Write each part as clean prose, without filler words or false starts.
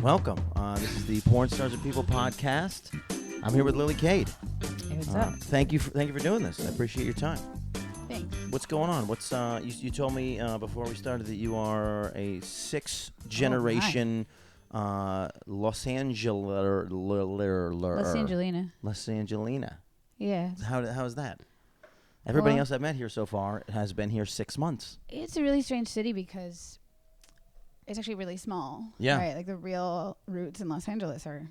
Welcome. This is the Porn Stars and People Podcast. I'm here with Lily Cade. Hey, what's up? Thank you for doing this. I appreciate your time. Thanks. What's going on? What's you told me before we started that you are a sixth generation Los Angelina. Yeah. How's that? Everybody else I've met here so far has been here 6 months. It's a really strange city because it's actually really small. Yeah. Right? Like the real roots in Los Angeles are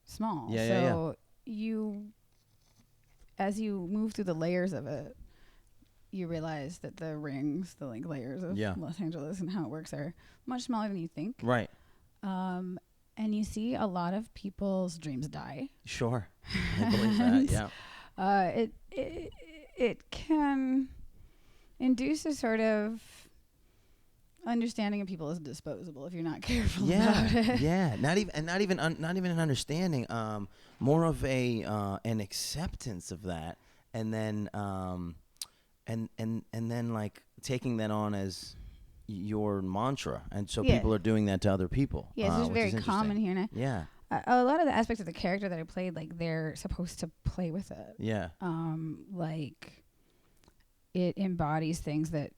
small. Yeah, so as you move through the layers of it, you realize that the rings, the like layers of Los Angeles and how it works are much smaller than you think. Right. And you see a lot of people's dreams die. Sure. I believe that, yeah. It can induce a sort of understanding of people as disposable if you're not careful about it. Yeah, not even an understanding, more of an acceptance of that, and then and then like taking that on as your mantra, and so people are doing that to other people. Yeah, it's just very common here now. Yeah. A lot of the aspects of the character that I played, like they're supposed to play with it. Yeah. Like it embodies things that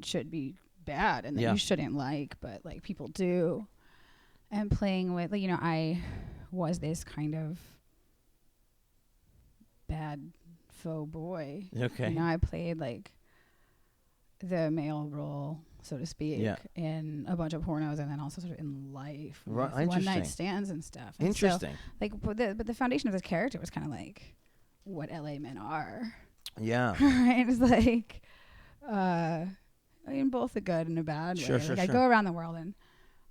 should be bad and that you shouldn't like, but like people do. And playing with, like, you know, I was this kind of bad faux boy. Okay. You know, I played like the male role, so to speak, in a bunch of pornos, and then also sort of in life, right? One night stands and stuff. And interesting. So, like, but the foundation of this character was kind of like what LA men are. Yeah. Right. It's like, I mean, both a good and a bad way. Like, I go around the world, and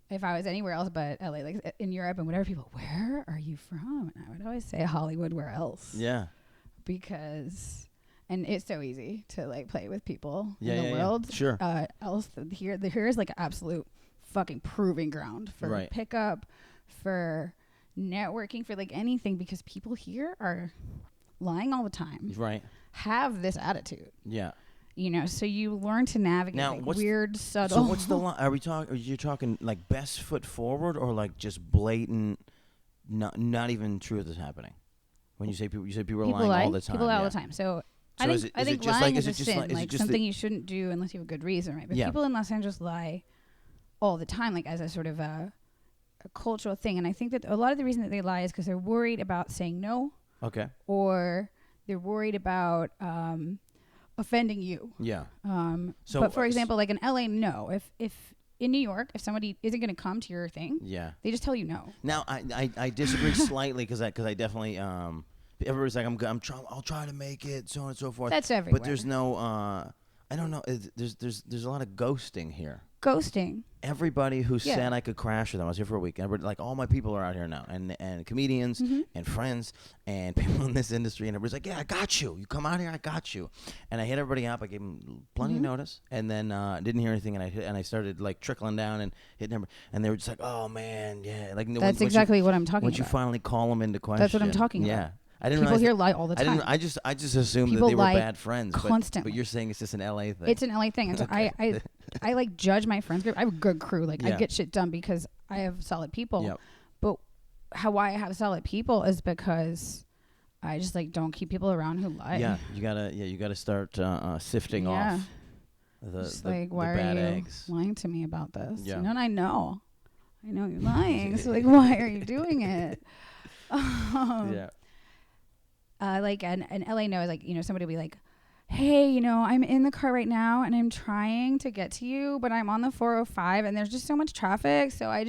if I was anywhere else but LA, like in Europe and whatever, people, where are you from? And I would always say Hollywood. Where else? Yeah. Because. And it's so easy to like play with people in the world. Yeah. Sure. Here is like absolute fucking proving ground for pickup, for networking, for like anything, because people here are lying all the time. Right. Have this attitude. Yeah. You know, so you learn to navigate like weird, subtle. So what's the line? Are you talking like best foot forward, or like just blatant, not even truth is happening? When you say people are lying all the time. People lie all the time. So I think lying is a sin, like something you shouldn't do unless you have a good reason, right? But people in Los Angeles lie all the time, like as a sort of a cultural thing. And I think that a lot of the reason that they lie is because they're worried about saying no. Okay. Or they're worried about offending you. Yeah. But for example, like in LA, no. If in New York, if somebody isn't going to come to your thing, they just tell you no. Now, I disagree slightly because I definitely everybody's like, I'll try to make it, so on and so forth. That's everywhere. But there's no, I don't know. There's a lot of ghosting here. Ghosting. Everybody who said I could crash with them. I was here for a week. Everybody, like all my people are out here now, and comedians and friends and people in this industry, and everybody's like, yeah, I got you. You come out here, I got you. And I hit everybody up. I gave them plenty of notice, and then didn't hear anything, and I started like trickling down and hitting them, and they were just like, oh man, yeah, like that's exactly what I'm talking about. Once you finally call them into question, that's what I'm talking about. Yeah. I didn't people here lie all the time. I just assumed that they were bad friends. Constantly. But you're saying it's just an LA thing. It's an LA thing. And so I like judge my friends group. I have a good crew. Like I get shit done because I have solid people. Yep. But why I have solid people is because I just like don't keep people around who lie. Yeah, you gotta start sifting off the why bad are you eggs. Lying to me about this? Yeah. You know, and I know you're lying. So like, why are you doing it? Yeah. Like in LA knows, like, you know, somebody will be like, hey, you know, I'm in the car right now and I'm trying to get to you, but I'm on the 405 and there's just so much traffic. So I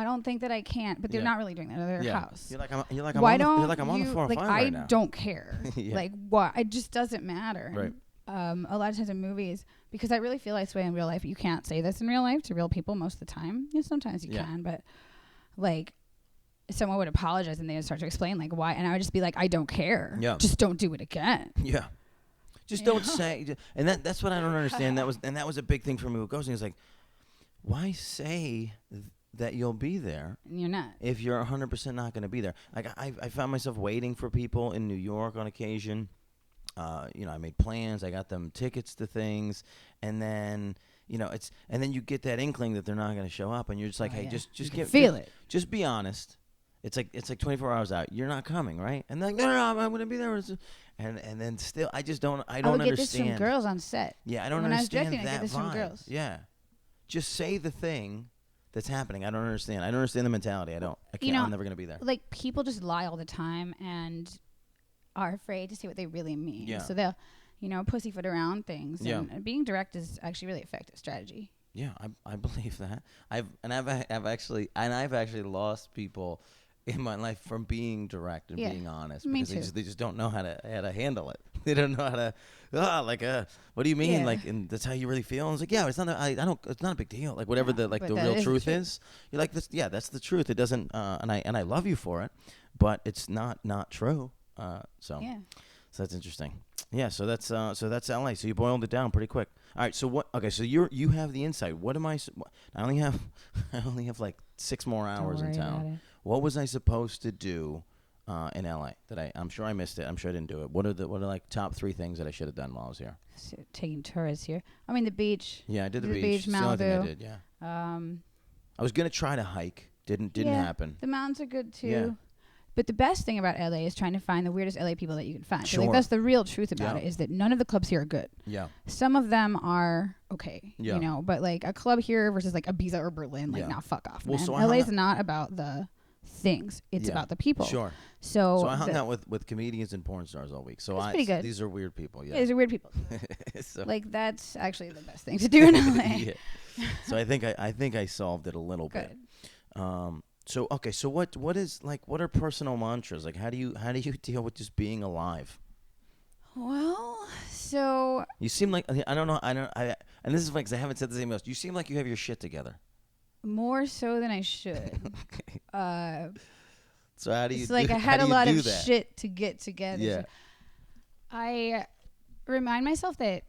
don't think that I can't, but they're not really doing that at their house. You're like, I'm on the 405 like, right now. I don't care. Like what? It just doesn't matter. Right. A lot of times in movies, because I really feel this way in real life, you can't say this in real life to real people most of the time. You know, sometimes you can, but like, someone would apologize and they would start to explain like why, and I would just be like, I don't care. Yeah. Just don't do it again. Yeah. Just don't say. And that's what I don't understand. That was a big thing for me with ghosting. Is like, why say that you'll be there? And you're not. If you're 100% not going to be there. Like I found myself waiting for people in New York on occasion. You know, I made plans. I got them tickets to things, and then it's, and then you get that inkling that they're not going to show up, and you're just like, hey, just feel it. Just be honest. It's like 24 hours out. You're not coming, right? And they're like, no, I'm going to be there. And then still, I don't I would get this from girls on set. Yeah, I don't understand that I get this vibe. From girls. Yeah, just say the thing that's happening. I don't understand. I don't understand the mentality. I can't. I'm never going to be there. Like, people just lie all the time and are afraid to say what they really mean. Yeah. So they'll, pussyfoot around things. Yeah. And being direct is actually really effective strategy. Yeah, I believe that. I've actually lost people in my life from being direct and being honest, because they just don't know how to handle it. They don't know how to what do you mean? Like, and that's how you really feel? And it's like, yeah, it's not it's not a big deal. Like, whatever the real truth is, you're like, this, yeah, that's the truth. It doesn't and I love you for it, but it's not true. So that's interesting. Yeah, so that's LA. So you boiled it down pretty quick. All right, so what? Okay, so you have the insight. What am I? I only have like 6 more hours in town. What was I supposed to do in LA that I'm sure I missed it. I'm sure I didn't do it. What are like top 3 things that I should have done while I was here? So, taking tourists here. I mean, the beach. Yeah, I did the beach. Malibu. The only thing I did. Yeah. I was gonna try to hike. Didn't happen. The mountains are good too. Yeah. But the best thing about LA is trying to find the weirdest LA people that you can find. Sure. So, like, that's the real truth about it, is that none of the clubs here are good. Yeah. Some of them are okay, but like a club here versus like Ibiza or Berlin, like, now fuck off, man. So LA's not about the things. It's about the people. Sure. So I hung out with comedians and porn stars all week. So pretty good. These are weird people. Yeah, these are weird people. So, like, that's actually the best thing to do in LA. Yeah. So I think I solved it a little bit. So okay, so what are personal mantras? Like, how do you deal with just being alive? Well, so you seem like, I don't know, and this is like, 'cause I haven't said the same else. You seem like you have your shit together. More so than I should. Okay. So how do you? It's like I had a lot of shit to get together. Yeah. So I remind myself that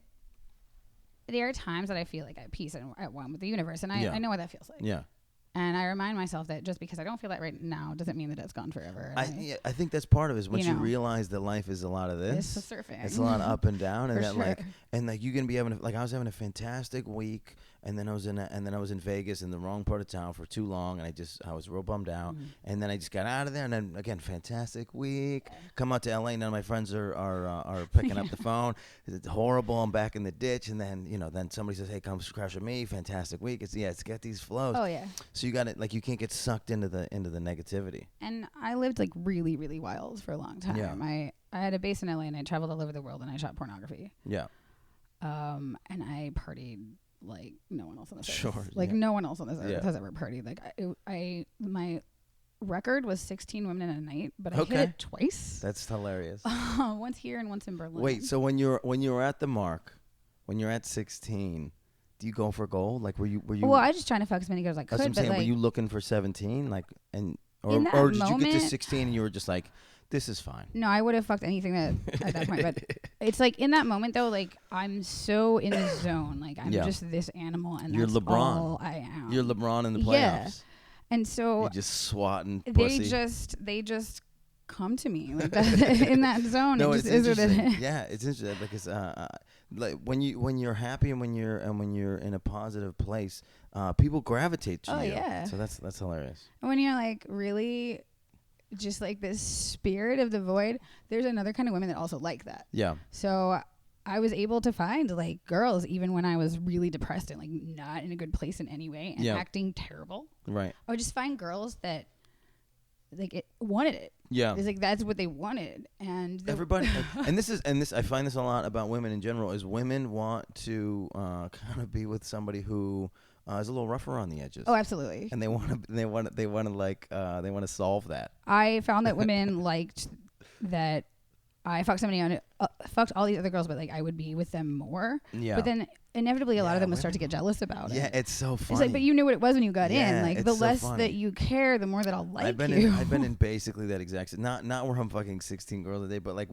there are times that I feel like I'm at peace and at one with the universe, and I know what that feels like. Yeah. And I remind myself that just because I don't feel that right now doesn't mean that it's gone forever. I think that's part of it, is once you realize that life is a lot of this. It's surfing. It's a lot of up and down, and that you can be having I was having a fantastic week, and then I was in Vegas in the wrong part of town for too long, and I was real bummed out, and then I just got out of there, and then again, fantastic week. Come out to LA, none of my friends are picking up the phone. It's horrible. I'm back in the ditch, and then then somebody says, hey, come crash with me. Fantastic week. It's got these flows. Oh yeah. So you got it, like, you can't get sucked into the negativity. And I lived like really, really wild for a long time. Yeah. I had a base in LA, and I traveled all over the world, and I shot pornography. Yeah. And I partied like no one else on this earth. Sure. Like no one else on this earth has ever partied. Like my record was 16 women in a night, but I hit it twice. That's hilarious. Once here and once in Berlin. Wait, so when you're at the mark, when you're at 16, do you go for gold? Like, were you? Well, I was just trying to fuck as many girls as I could. That's what I'm saying. Like, were you looking for 17? Like, or did you get to 16 and you were just like, this is fine? No, I would have fucked anything at that point. But it's like in that moment though, like I'm so in the zone. Like I'm just this animal, and you're that's LeBron. All I am. You're LeBron in the playoffs. Yeah. And so you're just swatting pussy. They just come to me like that in that zone. No, it's interesting. Yeah, it's interesting because like when you're happy and when you're in a positive place, people gravitate to you. Yeah. So that's hilarious. And when you're like really just like this spirit of the void, there's another kind of women that also like that. Yeah. So I was able to find like girls even when I was really depressed and like not in a good place in any way and acting terrible. Right. I would just find girls that like wanted it. Yeah. It's like that's what they wanted. And everybody and this I find this a lot about women in general, is women want to kind of be with somebody who is a little rougher on the edges. Oh, absolutely. And they want to solve that. I found that women liked that I fucked somebody on it, fucked all these other girls, but like I would be with them more. Yeah. But then inevitably a lot of them would start to get jealous about it. Yeah, it's so funny. It's like, but you knew what it was when you got in. Like the less that you care, the more that I'll like you. I've been in basically that exact, not where I'm fucking 16 girls a day, but like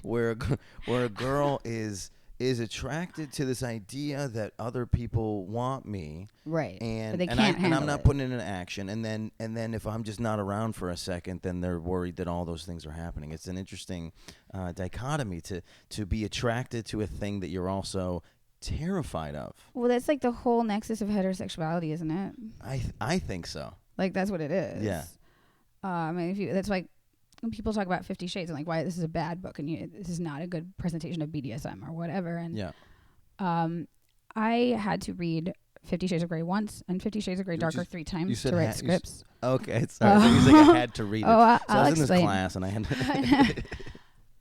where a girl is attracted to this idea that other people want me, right? And but they can't handle I'm not putting it in action, and then if I'm just not around for a second, then they're worried that all those things are happening. It's an interesting dichotomy to be attracted to a thing that you're also terrified of. Well, that's like the whole nexus of heterosexuality, isn't it? I think so. Like that's what it is. Yeah. And that's like when people talk about 50 Shades and like why this is a bad book and this is not a good presentation of BDSM or whatever. And I had to read 50 Shades of Grey once and 50 Shades of Grey Darker 3 times to write scripts. Okay, sorry. I was like I had to read it. So I was in this class and I had to.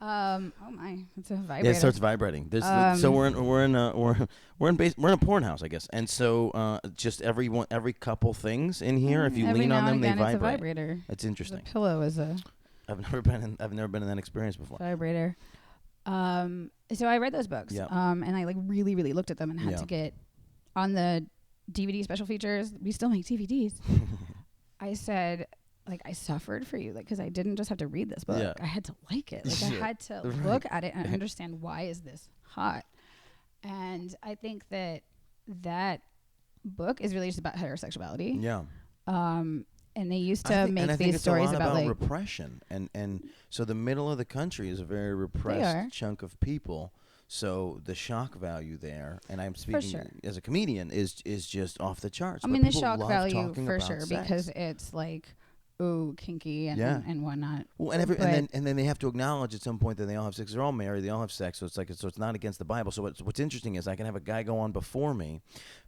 Oh my, it's a vibrator. Yeah, it starts vibrating. So we're in a porn house, I guess. And so just every couple things in here, if you lean on them, they vibrate. It's a vibrator. That's interesting. The pillow is a. I've never been in that experience before. Vibrator. So I read those books. Yep. And I like really, really looked at them and had to get on the DVD special features. We still make DVDs. I said, like, I suffered for you, like, because I didn't just have to read this book. Yeah. I had to like it. Like, I had to look at it and understand why is this hot. And I think that book is really just about heterosexuality. Yeah. And they used to make these stories about like repression, and so the middle of the country is a very repressed chunk of people. So the shock value there, and I'm speaking as a comedian, is just off the charts. I mean, the shock value for sure, because it's like, ooh, kinky and whatnot. Well, and then they have to acknowledge at some point that they all have sex. They're all married. They all have sex. So it's not against the Bible. So what's interesting is I can have a guy go on before me,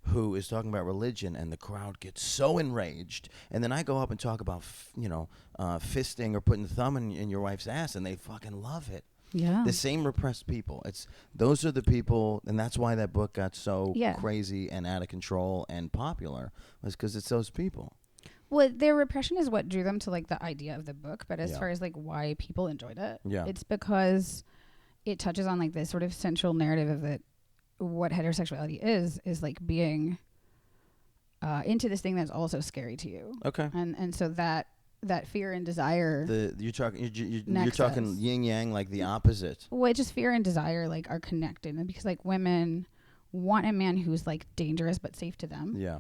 who is talking about religion, and the crowd gets so enraged, and then I go up and talk about fisting or putting the thumb in your wife's ass, and they fucking love it. Yeah. The same repressed people. Those are the people, and that's why that book got so crazy and out of control and popular, was because it's those people. Well, their repression is what drew them to like the idea of the book, but as far as like why people enjoyed it, it's because it touches on like this sort of central narrative of it. What heterosexuality is like being into this thing that's also scary to you. Okay. And so that fear and desire. You're talking yin yang, like the opposite. Well, it's just fear and desire like are connected, and because like women want a man who's like dangerous but safe to them. Yeah.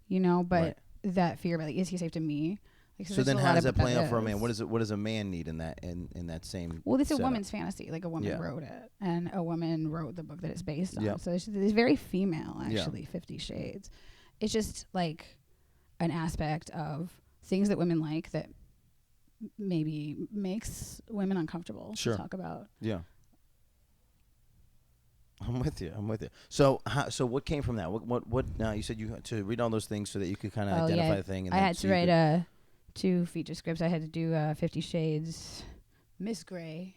You know, but. Right. That fear, but like, is he safe to me? Like, so then, how does that play out for a man? What does a man need in that same? Well, this is setup? A woman's fantasy. Like a woman wrote it, and a woman wrote the book that it's based on. So it's very female, actually. 50 Shades. It's just like an aspect of things that women like that maybe makes women uncomfortable to talk about. Yeah. I'm with you. So what came from that? What? You said you had to read all those things so that you could kind of identify the thing. And I had to write 2 feature scripts. I had to do 50 Shades, Miss Grey,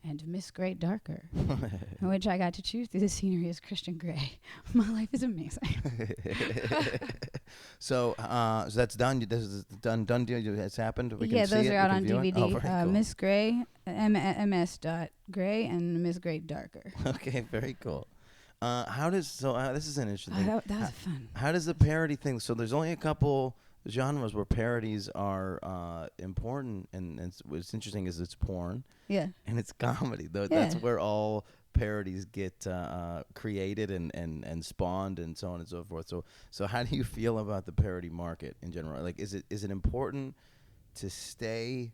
and Miss Grey Darker, in which I got to choose through the scenery as Christian Grey. My life is amazing. So that's done. This is done. It's happened. We can see those it. are out on DVD. Oh, cool. Miss Grey, MS.Grey, and Miss Grey Darker. Okay, very cool. This is an interesting thing. That was fun. How does the parody thing? So there's only a couple genres where parodies are important, and what's interesting is it's porn. Yeah. And it's comedy. That's where all parodies get created and spawned and so on and so forth. So how do you feel about the parody market in general? Like, is it important to stay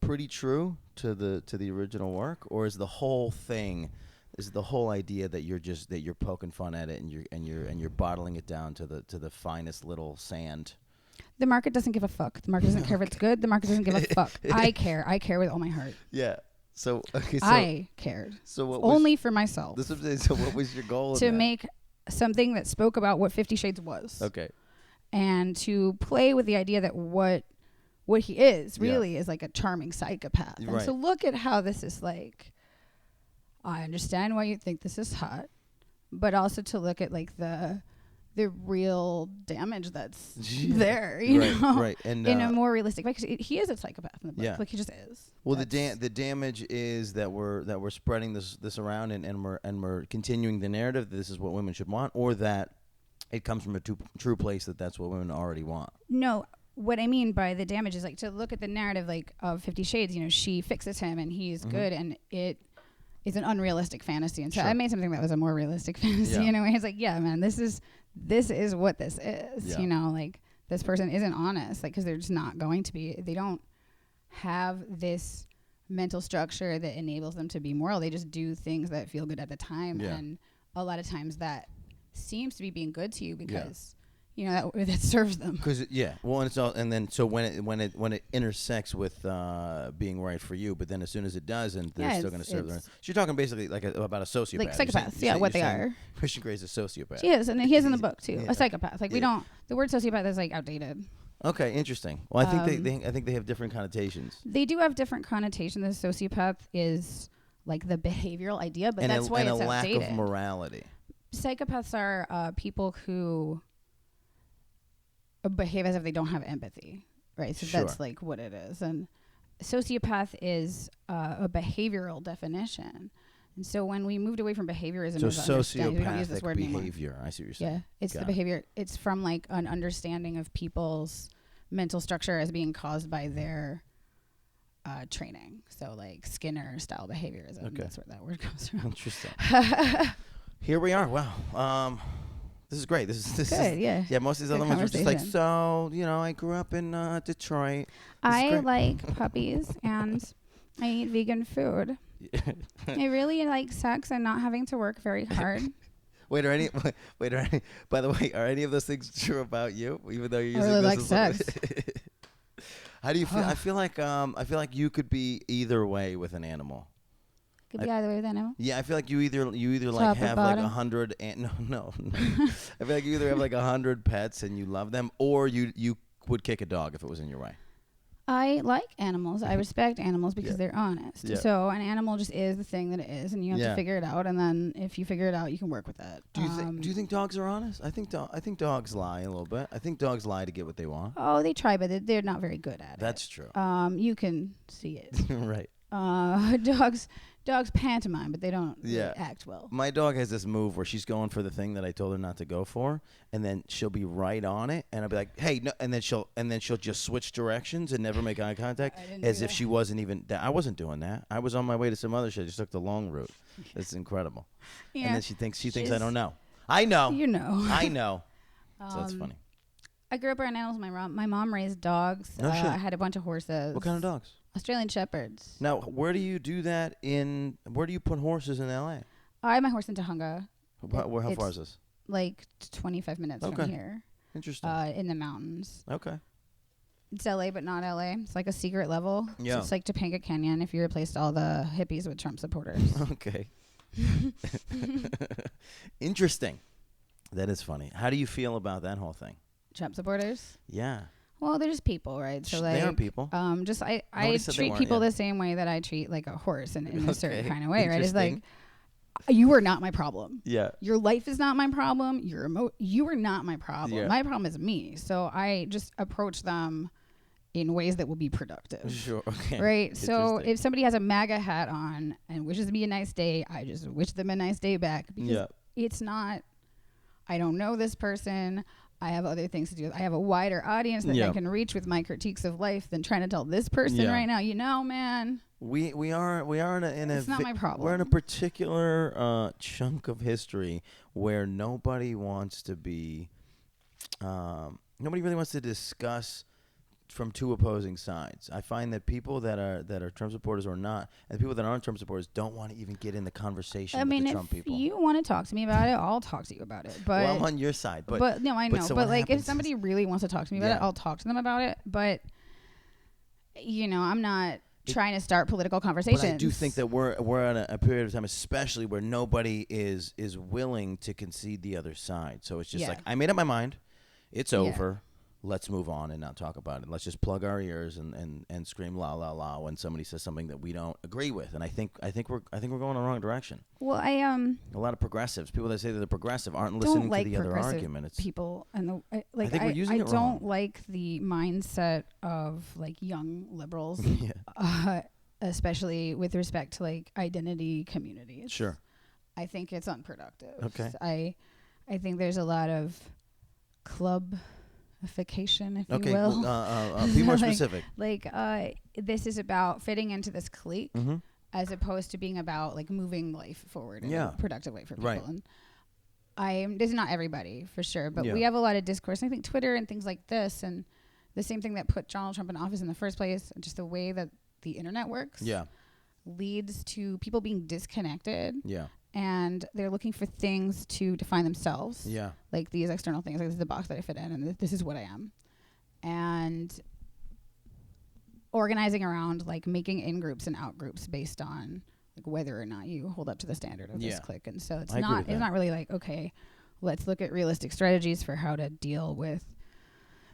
pretty true to the original work, or is the whole thing? Is the whole idea that you're poking fun at it and you're bottling it down to the finest little sand? The market doesn't give a fuck. The market doesn't care if it's good. The market doesn't give a fuck. I care. I care with all my heart. Yeah. So I cared. So what only for myself. So what was your goal? To make something that spoke about what 50 Shades was. Okay. And to play with the idea that what he is really is like a charming psychopath. Right. And so look at how this is like. I understand why you think this is hot, but also to look at like the real damage that's there, you know, right, and in a more realistic way. Because he is a psychopath in the book, like he just is. Well, the damage is that we're spreading this around and we're continuing the narrative that this is what women should want, or that it comes from a true place that's what women already want. No. What I mean by the damage is like to look at the narrative like of 50 Shades. You know, she fixes him and he's good, and it. It's an unrealistic fantasy, and so I made something that was a more realistic fantasy in a way. It's like, yeah, man, this is what this is. Yeah. You know, like this person isn't honest, like because they're just not going to be. They don't have this mental structure that enables them to be moral. They just do things that feel good at the time, and a lot of times that seems to be being good to you because you know that serves them. Because well, and it's all, and then so when it intersects with being right for you, but then as soon as it does, and they're still going to serve them. So you're talking basically about a sociopath, like psychopaths. What they are. Christian Grey's a sociopath. She is, and he is in the book too. A psychopath. Like we don't. The word sociopath is like outdated. Okay, interesting. Well, I think they have different connotations. They do have different connotations. The sociopath is like the behavioral idea, but that's why it's outdated. Lack of morality. Psychopaths are people who behave as if they don't have empathy, right? So that's like what it is. And sociopath is a behavioral definition. And so when we moved away from behaviorism, so sociopathic we don't use this word behavior. Anymore. I see what you're saying. Yeah, it's the behavior. It's from like an understanding of people's mental structure as being caused by their training. So like Skinner style behaviorism. Okay. That's where that word comes from. Interesting. Here we are. Wow. This is great. This is good. Yeah. Most of these other ones were just like, so I grew up in Detroit. I like puppies and I eat vegan food. I really like sex and not having to work very hard. By the way, are any of those things true about you? Even though you're using I really like sex. How do you feel? I feel like you could be either way with an animal. Could be either way with an animal. Yeah, I feel like you either like have like 100 and no. I feel like you either have like 100 pets and you love them, or you would kick a dog if it was in your way. I like animals. I respect animals because they're honest. Yeah. So an animal just is the thing that it is, and you have to figure it out. And then if you figure it out, you can work with it. Do you think dogs are honest? I think dogs lie a little bit. I think dogs lie to get what they want. Oh, they try, but they're not very good at it. That's true. You can see it. Right. Dogs pantomime, but they don't act well. My dog has this move where she's going for the thing that I told her not to go for, and then she'll be right on it, and I'll be like, "Hey, no," and then she'll just switch directions and never make eye contact, as if she wasn't even. I wasn't doing that. I was on my way to some other shit. I just took the long route. It's incredible. Yeah. And then she thinks I don't know. I know. You know. I know. So that's funny. I grew up around animals. My mom raised dogs. No shit. I had a bunch of horses. What kind of dogs? Australian Shepherds. Now, where do you do that where do you put horses in LA? I have my horse in Tahunga. How far is this? Like 25 minutes from here. Interesting. In the mountains. Okay. It's LA, but not LA. It's like a secret level. Yeah. So it's like Topanga Canyon if you replaced all the hippies with Trump supporters. Okay. Interesting. That is funny. How do you feel about that whole thing? Trump supporters? Yeah. Well, they're just people, right? So like, they are people. I treat people the same way that I treat like a horse in a certain kind of way, right? It's like, you are not my problem. Yeah. Your life is not my problem. You are not my problem. Yeah. My problem is me. So I just approach them in ways that will be productive. Sure. Okay. Right. So if somebody has a MAGA hat on and wishes me a nice day, I just wish them a nice day back because it's not. I don't know this person. I have other things to do. I have a wider audience that I can reach with my critiques of life than trying to tell this person right now. Man. We are in a. It's not my problem. We're in a particular chunk of history where nobody wants to be. Nobody really wants to discuss from two opposing sides. I find that people that are Trump supporters or not, and people that aren't Trump supporters don't want to even get in the conversation with the Trump people. If you want to talk to me about it, I'll talk to you about it. But I'm on your side. But no, I know. So but like, if somebody really wants to talk to me about it, I'll talk to them about it. But I'm not trying to start political conversations. But I do think that we're at a period of time, especially where nobody is willing to concede the other side. So it's just like, I made up my mind. It's over. Let's move on and not talk about it. Let's just plug our ears and scream la la la when somebody says something that we don't agree with. And I think we're going the wrong direction. Well, a lot of progressives, people that say that they're progressive, aren't listening to the other argument. It's people and I think we're using it wrong. I don't like the mindset of like young liberals, especially with respect to like identity communities. Sure. I think it's unproductive. Okay. I think there's a lot of clubification, if you will. Be more specific. This is about fitting into this clique as opposed to being about like moving life forward in a productive way for people. Right. And this is not everybody for sure, but we have a lot of discourse. I think Twitter and things like this and the same thing that put Donald Trump in office in the first place, just the way that the internet works leads to people being disconnected and they're looking for things to define themselves. Yeah. Like these external things, like this is the box that I fit in, and this is what I am. And organizing around like making in groups and out groups based on like whether or not you hold up to the standard of this clique. And so it's not really like, okay, let's look at realistic strategies for how to deal with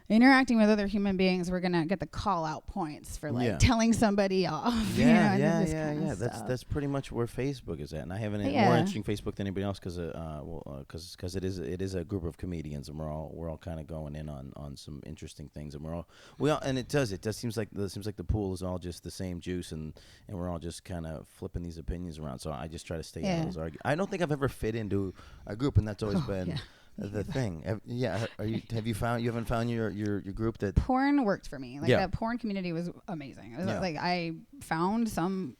interacting with other human beings. We're gonna get the call out points for like telling somebody off. That's pretty much where Facebook is at, and I have an more interesting Facebook than anybody else because it is a group of comedians, and we're all kind of going in on some interesting things, and it does seems like the pool is all just the same juice, and we're all just kind of flipping these opinions around. So I just try to stay out of those arguments. I don't think I've ever fit into a group, and that's always been. The thing, have you haven't found your group that porn worked for me? Like that porn community was amazing. It was like I found some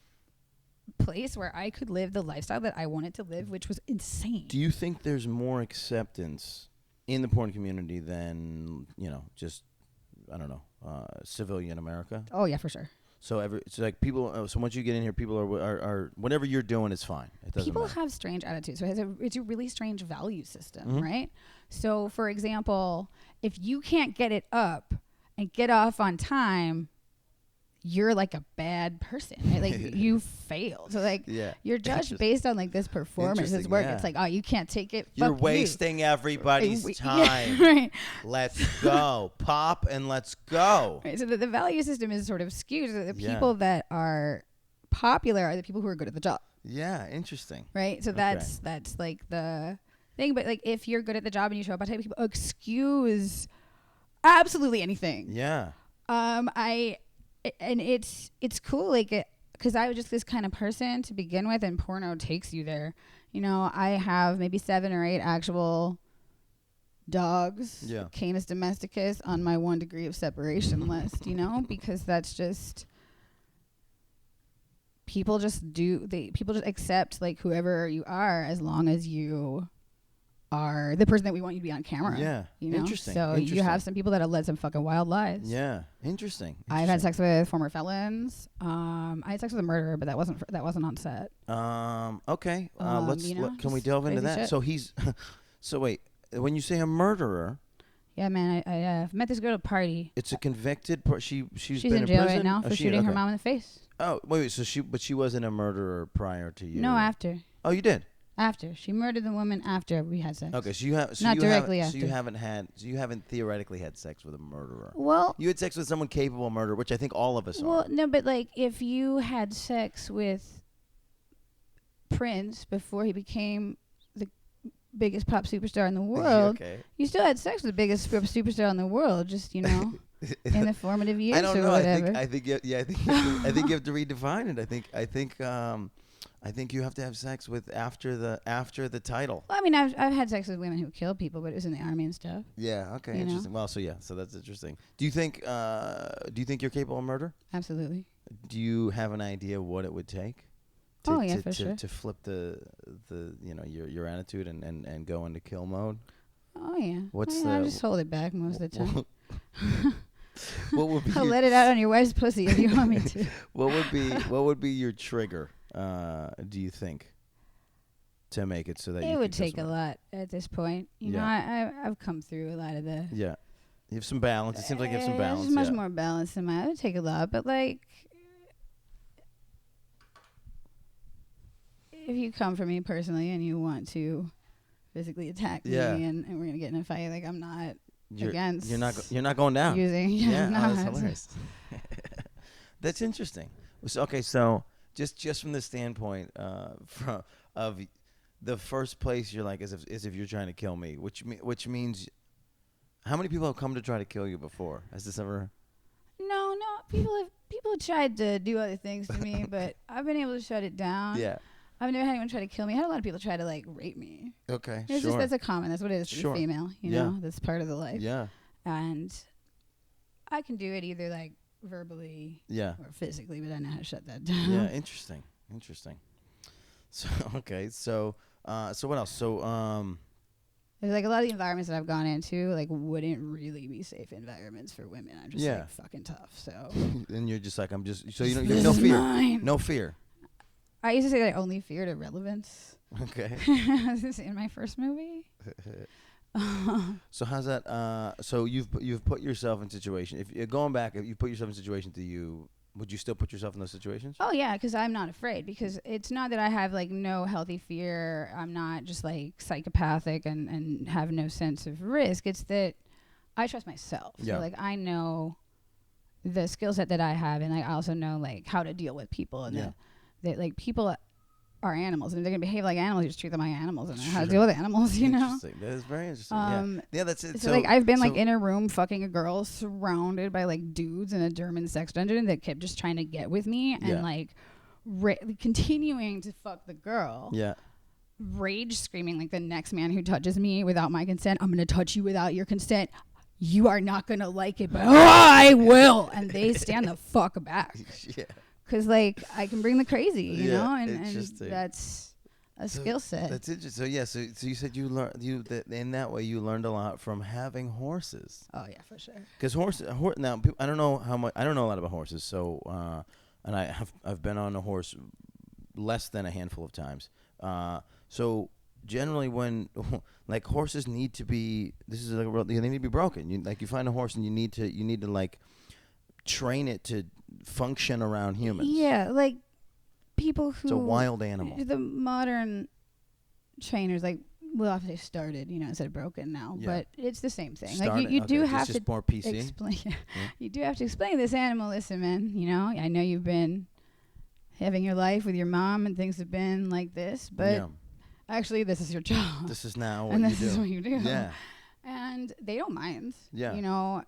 place where I could live the lifestyle that I wanted to live, which was insane. Do you think there's more acceptance in the porn community than just I don't know civilian America? Oh yeah, for sure. So like people. So once you get in here, people are whatever you're doing is fine. It doesn't people matter. have strange attitudes. So it's a really strange value system, right? So for example, if you can't get it up and get off on time, you're like a bad person, right? Like you failed. So like you're judged based on like this performance, this work. It's like, oh, you can't take it. You're wasting everybody's time. Right. Let's go. Pop and let's go. Right. So the value system is sort of skewed. So the people that are popular are the people who are good at the job. Yeah, interesting. Right. So that's like the thing. But like if you're good at the job and you show up on time, people excuse absolutely anything. Yeah. And it's cool, like, because I was just this kind of person to begin with, and porno takes you there. I have maybe 7 or 8 actual dogs, Canis domesticus, on my 1 degree of separation list, because that's just, people just accept, like, whoever you are as long as you are the person that we want you to be on camera. Yeah. Interesting. So you have some people that have led some fucking wild lives. Yeah. Interesting. I've had sex with former felons. I had sex with a murderer, but that wasn't on set. Okay. Can we delve into that? Shit. So wait, when you say a murderer. Yeah, man. I met this girl at a party. It's a convicted. She's been in jail right now for shooting her mom in the face. Oh wait. So she wasn't a murderer prior to you. No, after. Oh, you did. After she murdered the woman after we had sex. Okay, so you have not directly after. So you haven't theoretically had sex with a murderer. Well, you had sex with someone capable of murder, which I think all of us are. Well, no, but like if you had sex with Prince before he became the biggest pop superstar in the world, you still had sex with the biggest superstar in the world, just in the formative years. I don't know. Or whatever. I think you have to redefine it. I think you have to have sex with after the title. Well, I mean, I've had sex with women who killed people, but it was in the army and stuff. Yeah. Okay. Interesting. Well, so that's interesting. Do you think you're capable of murder? Absolutely. Do you have an idea what it would take? For sure. To flip the your attitude and go into kill mode. Oh yeah. I just hold it back most of the time. What would be? I'll let it out on your wife's pussy if you want me to. What would be your trigger? Do you think to make it so that it would take a lot at this point? I've come through a lot of the. Yeah, you have some balance. It seems like you have some balance. There's much more balance than mine. It would take a lot, but like, if you come for me personally and you want to physically attack me and we're gonna get in a fight, like I'm not against. You're not going down. That's hilarious. That's interesting. So. Just from the standpoint of the first place, you're like as if you're trying to kill me, which means how many people have come to try to kill you before? Has this ever? No. People have tried to do other things to me, but I've been able to shut it down. Yeah. I've never had anyone try to kill me. I had a lot of people try to like rape me. Okay. It's just that's what it is to be female. You know, that's part of the life. Yeah. And I can do it either like verbally or physically, but I know how to shut that down. Yeah, interesting. So what else? So there's like a lot of the environments that I've gone into like wouldn't really be safe environments for women. I'm just like fucking tough. So and you're just like I'm just so you know no fear. Mine. No fear. I used to say that I only feared irrelevance. Okay. In my first movie. So how's that? So you've put yourself in situation. If you're going back, if you put yourself in situations, would you still put yourself in those situations? Oh yeah, because I'm not afraid. Because it's not that I have like no healthy fear. I'm not just like psychopathic and have no sense of risk. It's that I trust myself. Yeah. So like I know the skill set that I have, and I also know like how to deal with people, and that like people are animals, and if they're gonna behave like animals, you just treat them like animals, and know how to deal with animals, you know. That is very interesting. Yeah, that's it. So like I've been like in a room fucking a girl, surrounded by like dudes in a German sex dungeon that kept just trying to get with me, and like continuing to fuck the girl. Yeah. Rage screaming like the next man who touches me without my consent, I'm gonna touch you without your consent. You are not gonna like it, but I will. And they stand the fuck back. Yeah. Because, like, I can bring the crazy, you know, and that's a skill set. That's interesting. So you said you learned in that way you learned a lot from having horses. Oh yeah, for sure. Because now I don't know how much. I don't know a lot about horses. So and I've been on a horse less than a handful of times. So generally when like horses need to be, this is like they need to be broken. You find a horse and you need to like train it to function around humans. Yeah, like people who... It's a wild animal. The modern trainers, like, well, obviously started, you know, instead of broken now, but it's the same thing. Like you do have to more PC. Explain. You do have to explain this animal. Listen, man, you know, I know you've been having your life with your mom and things have been like this, but actually this is your job. This is now what and you this do. is what you do. Yeah. And they don't mind. Yeah. You know,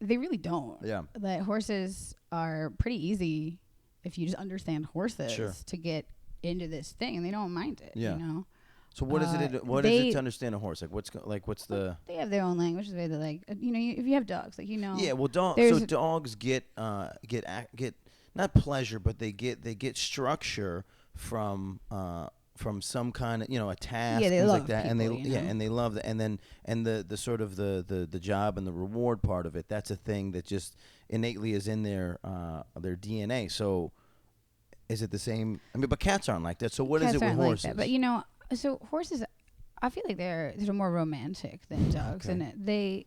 they really don't. Yeah. Like horses are pretty easy if you just understand horses to get into this thing, and they don't mind it. Yeah. You know. So what is it? What is it to understand a horse? What's the? They have their own language. They like you know if you have dogs, like you know. Yeah. Well, dogs get not pleasure, but they get structure from some kind of, you know, a task, things like that, people, and they love that, and the sort of the job and the reward part of it, that's a thing that just innately is in their DNA. So is it the same? I mean, but cats aren't like that. So what is it with horses? Like that, but you know, so horses, I feel like they're more romantic than dogs, and they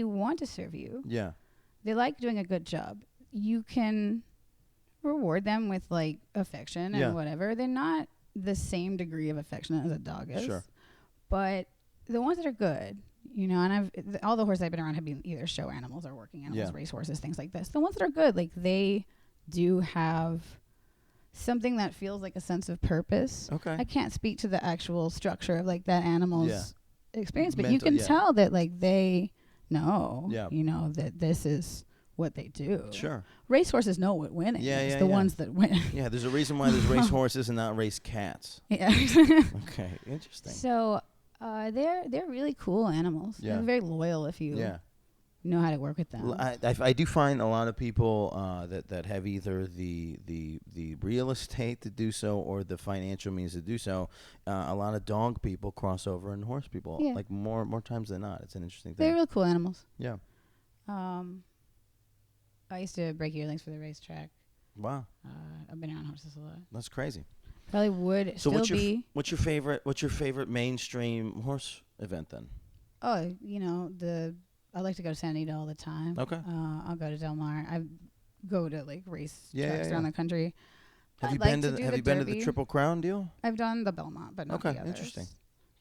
want to serve you. Yeah, they like doing a good job. You can reward them with like affection and whatever. They're not the same degree of affection as a dog is. Sure. But the ones that are good, you know, and all the horses I've been around have been either show animals or working animals, race horses, things like this. The ones that are good, like they do have something that feels like a sense of purpose. Okay. I can't speak to the actual structure of like that animal's experience, but you can tell that like they know, you know, that this is what they do. Sure. Racehorses know what winning is. The ones that win. Yeah, there's a reason why there's race horses and not race cats. Yeah. Okay, interesting. So they're really cool animals. Yeah. They're very loyal if you know how to work with them. I do find a lot of people that have either the real estate to do so or the financial means to do so. A lot of dog people cross over and horse people, like more times than not. It's an interesting thing. They're really cool animals. Yeah. I used to break yearlings for the racetrack. Wow. I've been around horses a lot. That's crazy. Probably would still be. What's your favorite mainstream horse event then? Oh, you know, I like to go to Santa Anita all the time. Okay. I'll go to Del Mar. I go to like race tracks around the country. Have you been to the Triple Crown deal? I've done the Belmont, but not the others. Interesting.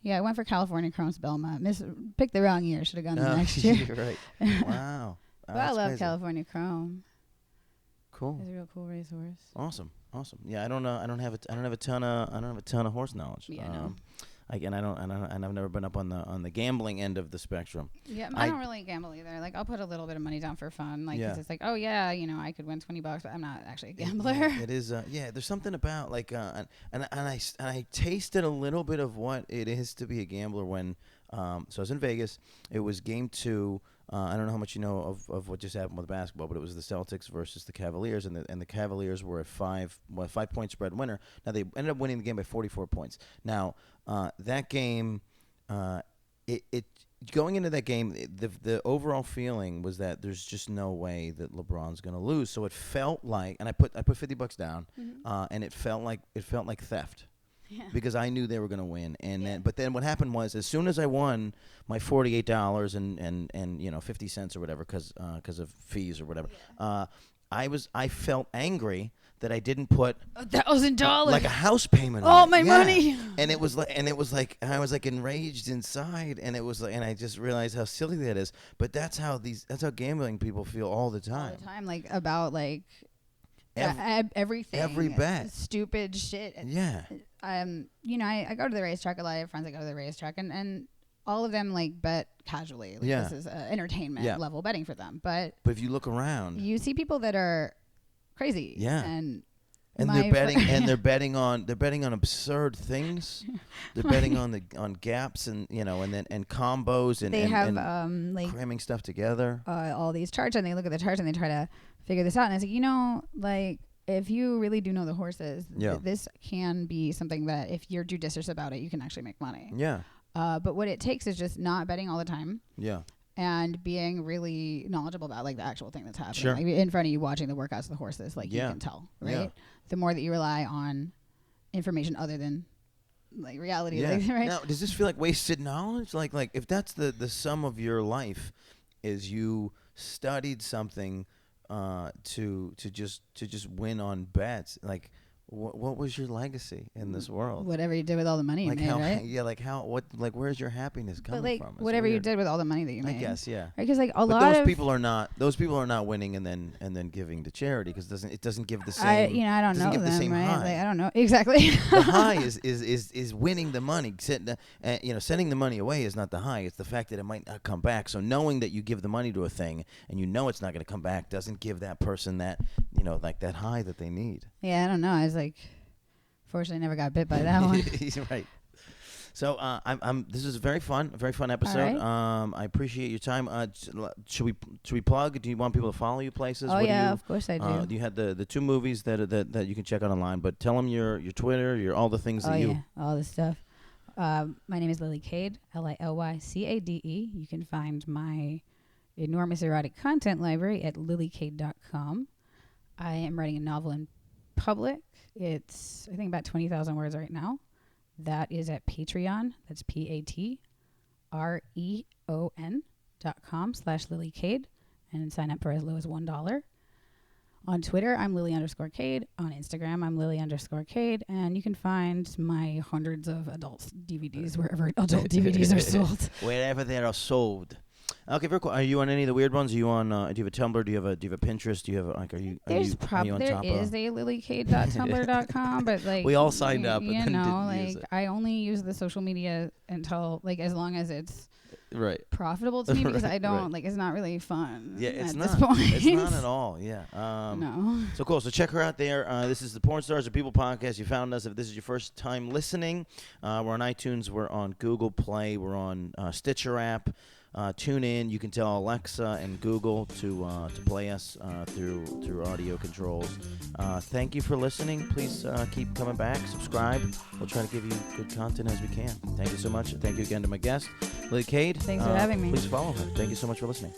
Yeah, I went for California Crown's Belmont. Picked the wrong year. Should have gone the next year. You're right. Wow. But I love crazy. California Chrome. Cool. It's a real cool racehorse. Awesome. Yeah, I don't have a ton of horse knowledge. Yeah, no. And I've never been up on the gambling end of the spectrum. Yeah, I don't really gamble either. Like I'll put a little bit of money down for fun, like cause it's like, oh yeah, you know, I could win $20, but I'm not actually a gambler. It is. There's something about like, and I tasted a little bit of what it is to be a gambler when. So I was in Vegas. It was game 2. I don't know how much you know of what just happened with basketball, but it was the Celtics versus the Cavaliers, and the Cavaliers were a 5-point spread winner. Now they ended up winning the game by 44 points. Now that game, going into that game, the overall feeling was that there's just no way that LeBron's going to lose. So it felt like, and I put $50 down, and it felt like theft. Yeah. Because I knew they were going to win, and then what happened was, as soon as I won my $48 and 50 cents or whatever, because of fees or whatever, I felt angry that I didn't put $1,000 like a house payment on my money, and it was like I was like enraged inside, and it was like, and I just realized how silly that is. But that's how gambling people feel all the time. All the time, like about like. Everything. Every bet. Stupid shit. Yeah. I go to the racetrack a lot. I have friends that go to the racetrack, and all of them like bet casually. Like, this is entertainment level betting for them. But if you look around, you see people that are crazy. Yeah. And they're betting and they're betting on absurd things. They're betting on gaps and and combos and they have like cramming stuff together. All these charts, and they look at the charts and they try to figure this out. And it's like, like if you really do know the horses, this can be something that if you're judicious about it, you can actually make money. Yeah. But what it takes is just not betting all the time. Yeah. And being really knowledgeable about like the actual thing that's happening. Sure. Like in front of you watching the workouts of the horses, like you can tell, right? Yeah. The more that you rely on information other than like reality, right? Now, does this feel like wasted knowledge? Like if that's the sum of your life, is you studied something to just win on bets, like. What was your legacy in this world? Whatever you did with all the money you made, right? Yeah, where's your happiness coming from? It's whatever you did with all the money that you made. I guess, yeah. Because like those people are not winning and then giving to charity, because it doesn't give the same. I don't know them, right? High. Like, I don't know exactly. The high is winning the money. Sending the money away is not the high. It's the fact that it might not come back. So knowing that you give the money to a thing and it's not going to come back doesn't give that person that like that high that they need. Yeah, I don't know. I was like, fortunately, never got bit by that one. Right. So this is a very fun episode. Right. I appreciate your time. Should we plug? Do you want people to follow you places? Oh, of course I do. You had the two movies that you can check out online, but tell them your Twitter, all the things that you. All the stuff. My name is Lily Cade, LilyCade. You can find my enormous erotic content library at lilycade.com. I am writing a novel in public. It's, I think, about 20,000 words right now. That is at Patreon. That's patreon.com/LilyCade, and sign up for as low as $1. On Twitter, I'm Lily_Cade. On Instagram, I'm Lily_Cade. And you can find my hundreds of adult DVDs wherever adult DVDs are sold. Wherever they are sold. Okay, very cool. Are you on any of the weird ones? Are you on? Do you have a Tumblr? Do you have a Pinterest? Do you have like? Are you on there is a lilycade.tumblr.com, but like we all signed up. You know, like I only use the social media until like as long as it's profitable to me, because I don't like it's not really fun. Yeah, it's at not. This point. It's not at all. Yeah. No. So cool. So check her out there. This is the Porn Stars of People podcast. You found us. If this is your first time listening, we're on iTunes. We're on Google Play. We're on Stitcher app. Tune in. You can tell Alexa and Google to play us through audio controls. Thank you for listening. Please keep coming back. Subscribe. We'll try to give you good content as we can. Thank you so much. Thank you again to my guest, Lily Cade. Thanks for having me. Please follow her. Thank you so much for listening.